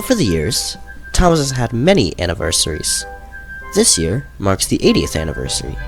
Over the years, Thomas has had many anniversaries. This year marks the 80th anniversary,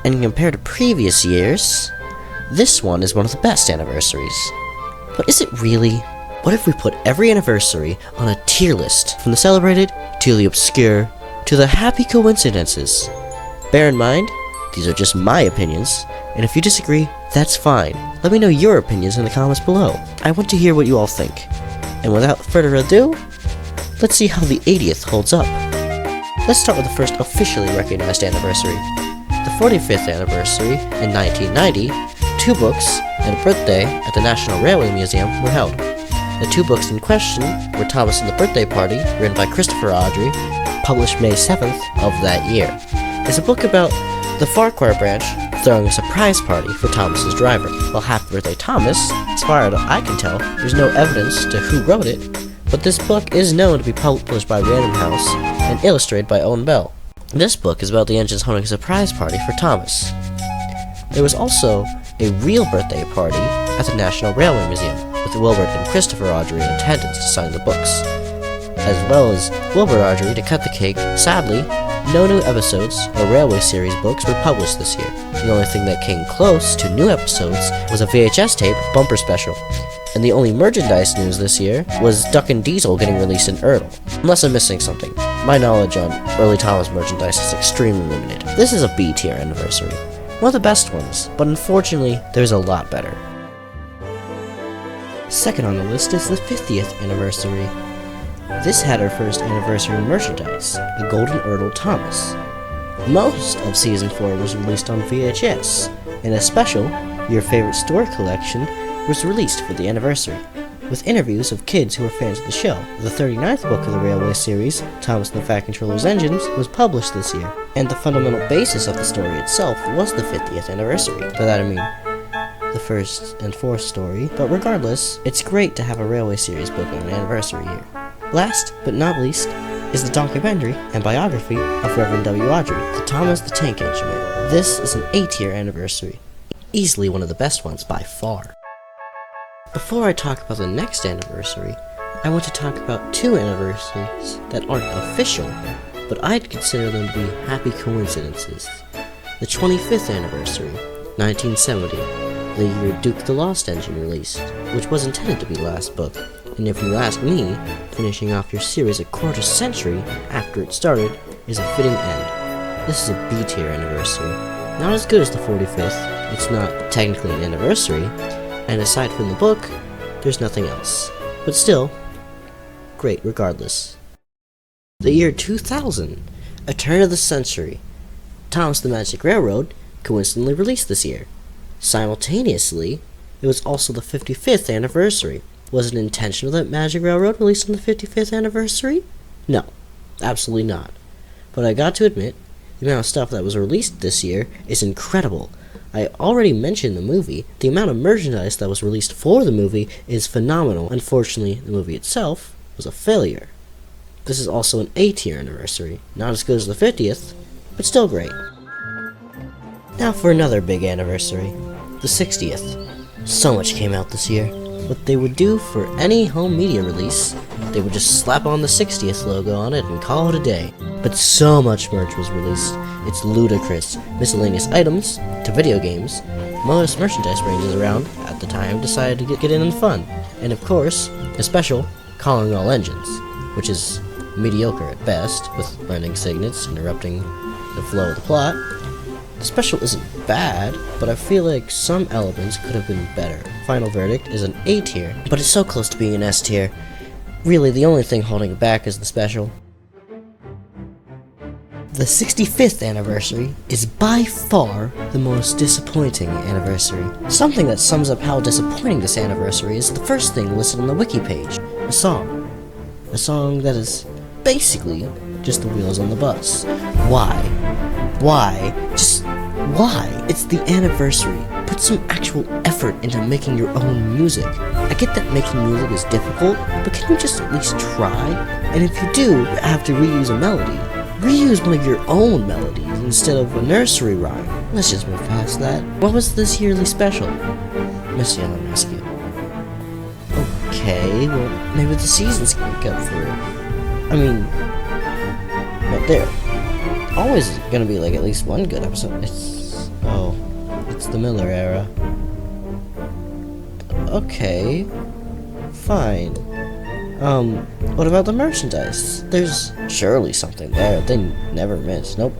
and compared to previous years, this one is one of the best anniversaries. But is it really? What if we put every anniversary on a tier list, from the celebrated to the obscure to the happy coincidences? Bear in mind, these are just my opinions, and if you disagree, that's fine. Let me know your opinions in the comments below. I want to hear what you all think. And without further ado, let's see how the 80th holds up. Let's start with the first officially recognized anniversary. The 45th anniversary in 1990, 2 books and a birthday at the National Railway Museum were held. The 2 books in question were Thomas and the Birthday Party, written by Christopher Audrey, published May 7th of that year. It's a book about the Farquhar branch throwing a surprise party for Thomas's driver. While Happy Birthday Thomas, as far as I can tell, there's no evidence to who wrote it, but this book is known to be published by Random House and illustrated by Owen Bell. This book is about the engines holding a surprise party for Thomas. There was also a real birthday party at the National Railway Museum, with Wilbert and Christopher Audrey in attendance to sign the books, as well as Wilbur Audrey to cut the cake. Sadly, no new episodes or Railway series books were published this year. The only thing that came close to new episodes was a VHS tape bumper special, and the only merchandise news this year was Duck and Diesel getting released in Erdl. Unless I'm missing something. My knowledge on early Thomas merchandise is extremely limited. This is a B tier anniversary. One of the best ones, but unfortunately, there's a lot better. Second on the list is the 50th anniversary. This had our first anniversary merchandise, a Golden Erdl Thomas. Most of Season 4 was released on VHS, and a special, Your Favorite Story Collection, was released for the anniversary, with interviews of kids who were fans of the show. The 39th book of the Railway series, Thomas and the Fat Controller's Engines, was published this year, and the fundamental basis of the story itself was the 50th anniversary. By that I mean the first and fourth story, but regardless, it's great to have a Railway series book on an anniversary year. Last but not least is the documentary and biography of Reverend W. Audrey, the Thomas the Tank Engine Man. This is an 8-year anniversary, easily one of the best ones by far. Before I talk about the next anniversary, I want to talk about 2 anniversaries that aren't official, but I'd consider them to be happy coincidences. The 25th anniversary, 1970, the year Duke the Lost Engine released, which was intended to be the last book, and if you ask me, finishing off your series a quarter century after it started is a fitting end. This is a B tier anniversary. Not as good as the 45th, it's not technically an anniversary, and aside from the book, there's nothing else. But still, great regardless. The year 2000, a turn of the century. Thomas the Magic Railroad coincidentally released this year. Simultaneously, it was also the 55th anniversary. Was it intentional that Magic Railroad released on the 55th anniversary? No, absolutely not. But I got to admit, the amount of stuff that was released this year is incredible. I already mentioned the movie. The amount of merchandise that was released for the movie is phenomenal. Unfortunately, the movie itself was a failure. This is also an A-tier anniversary. Not as good as the 50th, but still great. Now for another big anniversary, the 60th. So much came out this year. What they would do for any home media release, they would just slap on the 60th logo on it and call it a day. But so much merch was released, it's ludicrous. Miscellaneous items, to video games, most merchandise ranges around, at the time, decided to get in on the fun. And of course, a special, Calling All Engines, which is mediocre at best, with blending signets interrupting the flow of the plot. The special isn't bad, but I feel like some elements could have been better. Final Verdict is an A tier, but it's so close to being an S tier. Really, the only thing holding it back is the special. The 65th anniversary is by far the most disappointing anniversary. Something that sums up how disappointing this anniversary is the first thing listed on the wiki page. A song. A song that is basically just the wheels on the bus. Why? Why? Just why? It's the anniversary. Put some actual effort into making your own music. I get that making music is difficult, but can you just at least try? And if you do have to reuse a melody, reuse one of your own melodies instead of a nursery rhyme. Let's just move past that. What was this yearly special? Miss Yellow Rescue. Okay, well, maybe the seasons can make up for it. I mean, but there always gonna be like at least one good episode. It's the Miller era. Okay, fine. What about the merchandise? There's surely something there. They never miss. Nope.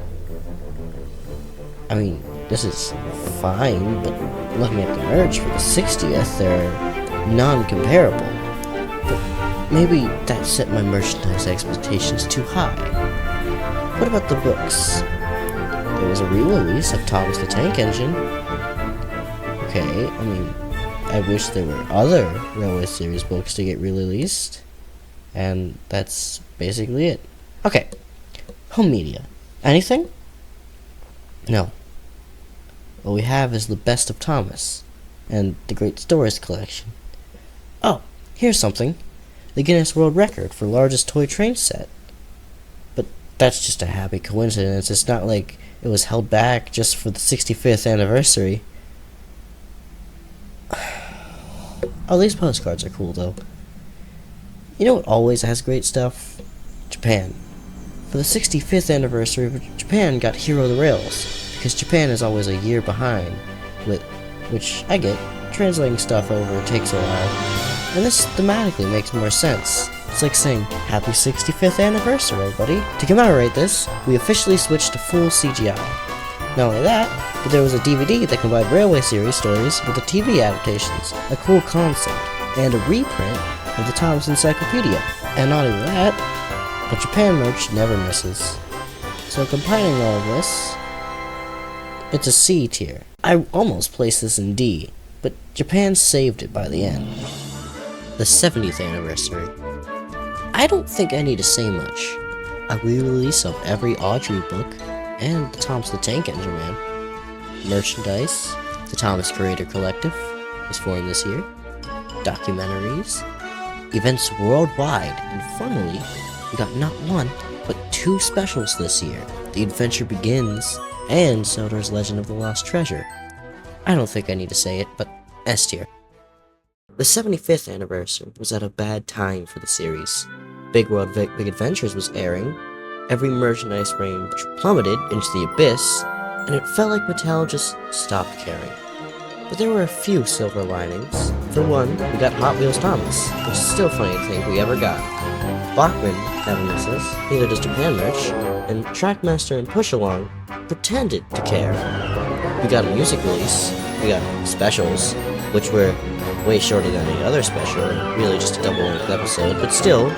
I mean, this is fine, but looking at the merch for the 60th, they're non-comparable. But maybe that set my merchandise expectations too high. What about the books? There was a re-release of Thomas the Tank Engine. Okay, I mean, I wish there were other Railway Series books to get re-released. And that's basically it. Okay, home media. Anything? No. What we have is the Best of Thomas, and the Great Stories collection. Oh, here's something. The Guinness World Record for largest toy train set. But that's just a happy coincidence. It's not like it was held back just for the 65th anniversary. Oh, these postcards are cool, though. You know what always has great stuff? Japan. For the 65th anniversary, Japan got Hero the Rails, because Japan is always a year behind, which I get. Translating stuff over takes a while, and this thematically makes more sense. It's like saying, Happy 65th anniversary, everybody. To commemorate this, we officially switched to full CGI. Not only that, but there was a DVD that combined Railway Series stories with the TV adaptations, a cool concept, and a reprint of the Thomas Encyclopedia. And not even that, but Japan merch never misses. So combining all of this, it's a C tier. I almost placed this in D, but Japan saved it by the end. The 70th anniversary. I don't think I need to say much. A re-release of every Audrey book, and the Thomas the Tank Engine Man. Merchandise, the Thomas Creator Collective was formed this year. Documentaries, events worldwide, and finally, we got not one, but 2 specials this year. The Adventure Begins, and Soder's Legend of the Lost Treasure. I don't think I need to say it, but S tier. The 75th anniversary was at a bad time for the series. Big World Big Adventures was airing, every merchandise range plummeted into the abyss, and it felt like Mattel just stopped caring. But there were a few silver linings. For one, we got Hot Wheels Thomas, which is still funny to think we ever got. Bachman never misses, neither does Japan merch, and Trackmaster and Push Along pretended to care. We got a music release, we got specials, which were way shorter than any other special, and really just a double-length episode, but still,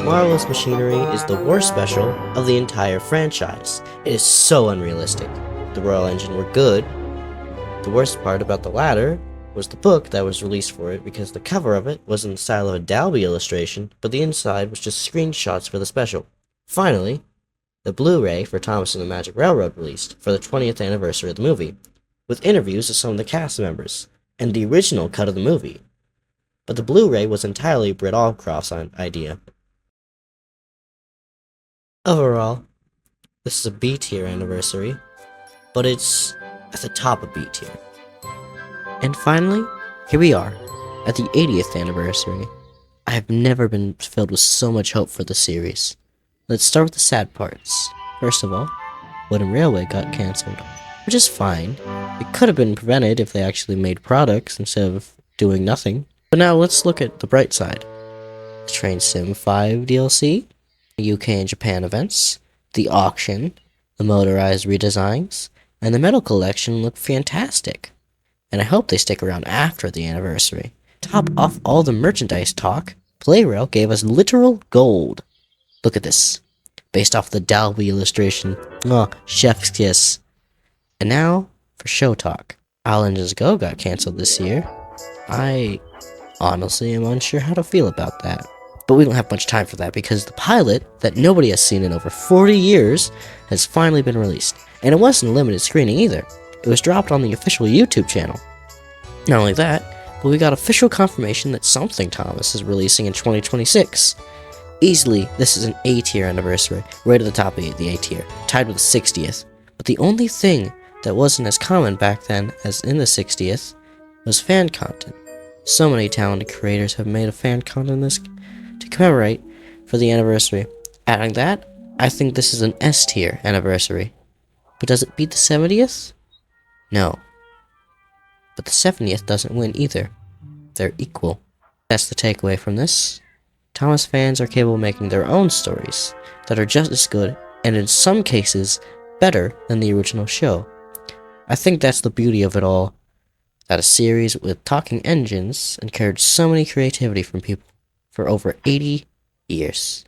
Marvelous Machinery is the worst special of the entire franchise. It is so unrealistic. The Royal Engine were good. The worst part about the latter was the book that was released for it, because the cover of it was in the style of a Dalby illustration, but the inside was just screenshots for the special. Finally, the Blu-ray for Thomas and the Magic Railroad released for the 20th anniversary of the movie, with interviews of some of the cast members, and the original cut of the movie. But the Blu-ray was entirely Britt Allcroft's idea. Overall, this is a B tier anniversary, but it's at the top of B tier. And finally, here we are, at the 80th anniversary. I have never been filled with so much hope for the series. Let's start with the sad parts. First of all, Wooden Railway got cancelled, which is fine. It could have been prevented if they actually made products instead of doing nothing. But now let's look at the bright side. The Train Sim 5 DLC, the UK and Japan events, the auction, the motorized redesigns, and the metal collection look fantastic. And I hope they stick around after the anniversary. Top off all the merchandise talk, Playrail gave us literal gold. Look at this. Based off the Dalby illustration. Oh, chef's kiss. And now, for show talk. All Engines Go got cancelled this year. I honestly am unsure how to feel about that. But we don't have much time for that because the pilot, that nobody has seen in over 40 years, has finally been released. And it wasn't a limited screening either. It was dropped on the official YouTube channel. Not only that, but we got official confirmation that Something Thomas is releasing in 2026. Easily, this is an A tier anniversary, right at the top of the A tier, tied with the 60th. But the only thing that wasn't as common back then as in the 60th was fan content. So many talented creators have made a fan content this to commemorate for the anniversary. Adding that, I think this is an S tier anniversary. But does it beat the 70th? No. But the 70th doesn't win either. They're equal. That's the takeaway from this. Thomas fans are capable of making their own stories that are just as good, and in some cases, better than the original show. I think that's the beauty of it all, that a series with talking engines encouraged so many creativity from people for over 80 years.